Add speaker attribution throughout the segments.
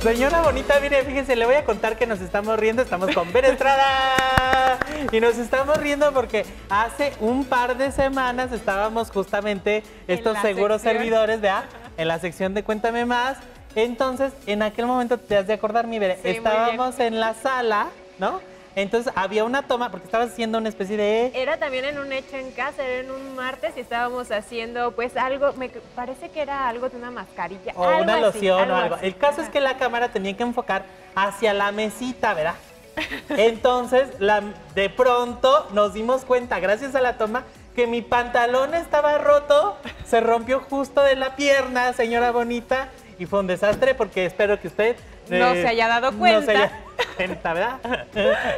Speaker 1: Señora bonita, mire, fíjese, le voy a contar que nos estamos riendo, estamos con Bere Estrada. Y nos estamos riendo porque hace un par de semanas estábamos justamente estos seguros servidores, ¿verdad? En la sección de Cuéntame Más. Entonces, en aquel momento, te has de acordar, mi Bere, sí, estábamos en la sala, ¿no? Entonces había una toma, porque estabas haciendo una especie de...
Speaker 2: Era también en un hecho en casa, era en un martes y estábamos haciendo pues algo, me parece que era algo de una mascarilla.
Speaker 1: O algo una loción o algo. Así. El caso es que la cámara tenía que enfocar hacia la mesita, ¿verdad? Entonces, de pronto nos dimos cuenta, gracias a la toma, que mi pantalón estaba roto, se rompió justo de la pierna, señora bonita, y fue un desastre porque espero que usted...
Speaker 2: no se haya dado cuenta.
Speaker 1: No se haya cuenta, ¿verdad?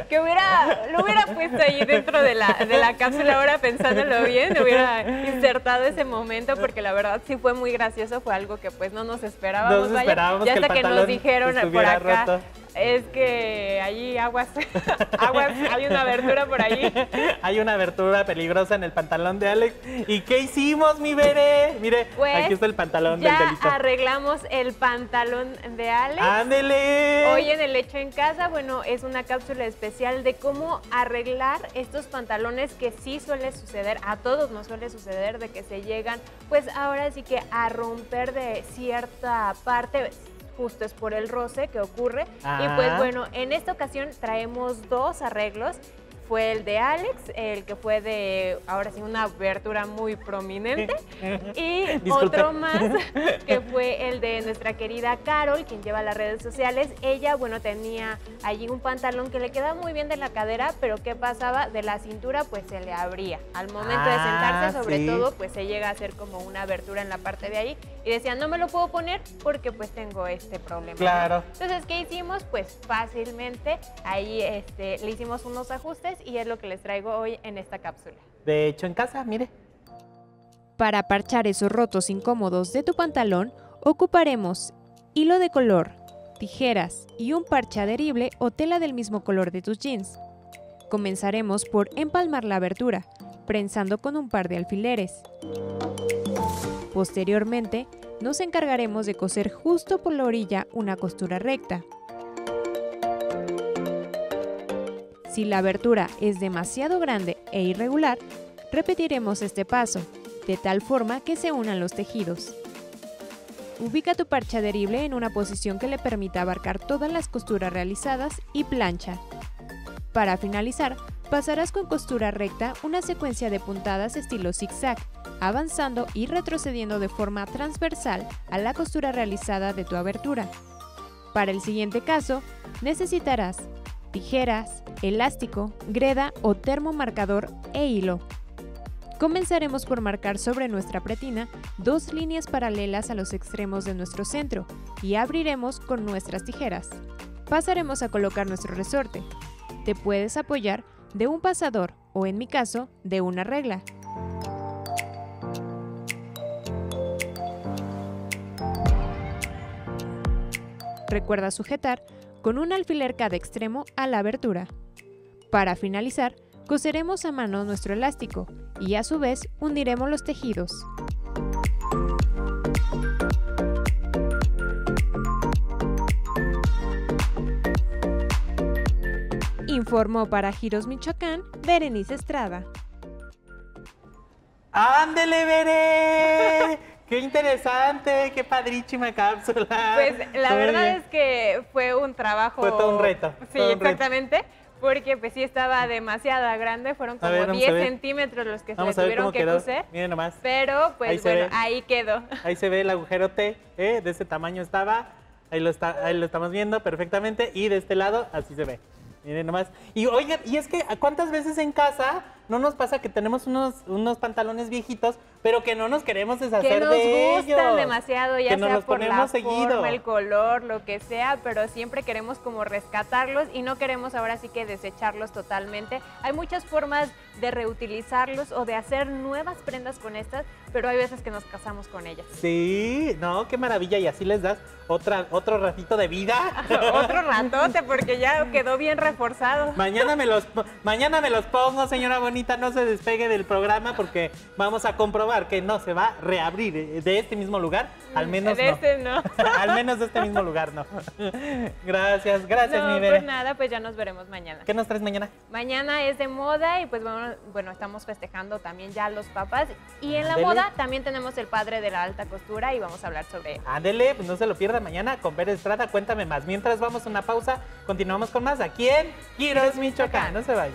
Speaker 2: Que lo hubiera puesto ahí dentro de la cápsula ahora pensándolo bien, hubiera insertado ese momento porque la verdad sí fue muy gracioso, fue algo que pues no nos esperábamos.
Speaker 1: No nos esperábamos
Speaker 2: ya
Speaker 1: que
Speaker 2: hasta
Speaker 1: el
Speaker 2: que nos dijeron por acá.
Speaker 1: Roto.
Speaker 2: Es que allí aguas, hay una abertura por allí.
Speaker 1: Hay una abertura peligrosa en el pantalón de Alex. ¿Y qué hicimos, mi Bere? Mire, pues, aquí está el pantalón del delito.
Speaker 2: Ya arreglamos el pantalón de Alex.
Speaker 1: ¡Ándele!
Speaker 2: Hoy en el Hecho en Casa, bueno, es una cápsula especial de cómo arreglar estos pantalones que sí suele suceder, a todos nos suele suceder, de que se llegan, pues ahora sí que a romper de cierta parte. Justo es por el roce que ocurre. Y pues bueno, en esta ocasión traemos dos arreglos. Fue el de Alex, el que fue de, ahora sí, una abertura muy prominente. Y disculpe. Otro más, que fue el de nuestra querida Carol, quien lleva las redes sociales. Ella, bueno, tenía allí un pantalón que le quedaba muy bien de la cadera, pero ¿qué pasaba? De la cintura, pues se le abría. Al momento de sentarse, sobre todo, pues se llega a hacer como una abertura en la parte de ahí. Y decían, no me lo puedo poner porque pues tengo este problema.
Speaker 1: Claro.
Speaker 2: ¿No? Entonces, ¿qué hicimos? Pues fácilmente ahí le hicimos unos ajustes y es lo que les traigo hoy en esta cápsula.
Speaker 1: De hecho en casa, mire.
Speaker 3: Para parchar esos rotos incómodos de tu pantalón, ocuparemos hilo de color, tijeras y un parche adherible o tela del mismo color de tus jeans. Comenzaremos por empalmar la abertura, prensando con un par de alfileres. Posteriormente, nos encargaremos de coser justo por la orilla una costura recta. Si la abertura es demasiado grande e irregular, repetiremos este paso, de tal forma que se unan los tejidos. Ubica tu parche adherible en una posición que le permita abarcar todas las costuras realizadas y plancha. Para finalizar, pasarás con costura recta una secuencia de puntadas estilo zigzag, avanzando y retrocediendo de forma transversal a la costura realizada de tu abertura. Para el siguiente caso, necesitarás tijeras, elástico, greda o termomarcador e hilo. Comenzaremos por marcar sobre nuestra pretina dos líneas paralelas a los extremos de nuestro centro y abriremos con nuestras tijeras. Pasaremos a colocar nuestro resorte. Te puedes apoyar de un pasador o, en mi caso, de una regla. Recuerda sujetar con un alfiler cada extremo a la abertura. Para finalizar, coseremos a mano nuestro elástico y a su vez hundiremos los tejidos. Informó para Giros Michoacán, Berenice Estrada.
Speaker 1: ¡Ándele, Bere! ¡Qué interesante! ¡Qué padrísima cápsula!
Speaker 2: Pues la verdad es que fue un trabajo...
Speaker 1: Fue todo un reto.
Speaker 2: Sí, exactamente. Porque pues sí estaba demasiado grande, fueron como 10 centímetros los que se le tuvieron que coser.
Speaker 1: Miren nomás.
Speaker 2: Pero pues bueno, ahí quedó.
Speaker 1: Ahí se ve el agujerote, de ese tamaño estaba. Ahí lo estamos viendo perfectamente. Y de este lado, así se ve. Miren nomás. Y oigan, y es que ¿cuántas veces en casa no nos pasa que tenemos unos pantalones viejitos, pero que no nos queremos deshacer de ellos?
Speaker 2: Que nos gustan demasiado, ya sea por la
Speaker 1: seguido.
Speaker 2: forma, el color, lo que sea, pero siempre queremos como rescatarlos y no queremos ahora sí que desecharlos totalmente. Hay muchas formas de reutilizarlos o de hacer nuevas prendas con estas, pero hay veces que nos casamos con ellas.
Speaker 1: Sí, no, qué maravilla, y así les das otro ratito de vida.
Speaker 2: Otro ratote, porque ya quedó bien reforzado.
Speaker 1: Mañana me los pongo, señora bonita, no se despegue del programa porque vamos a comprobar comprobar que no se va a reabrir de este mismo lugar, al menos
Speaker 2: de este no.
Speaker 1: Al menos de este mismo lugar no. Gracias,
Speaker 2: No,
Speaker 1: mi Bere.
Speaker 2: pues nada, pues ya nos veremos mañana.
Speaker 1: ¿Qué nos traes mañana?
Speaker 2: Mañana es de moda y pues bueno, estamos festejando también ya los papás. Y en la
Speaker 1: Ándele.
Speaker 2: moda también tenemos el padre de la alta costura y vamos a hablar sobre él.
Speaker 1: Ándele, pues no se lo pierda mañana con Bere Estrada, cuéntame más. Mientras vamos a una pausa, continuamos con más aquí en Quiros, Michoacán. No se vayan.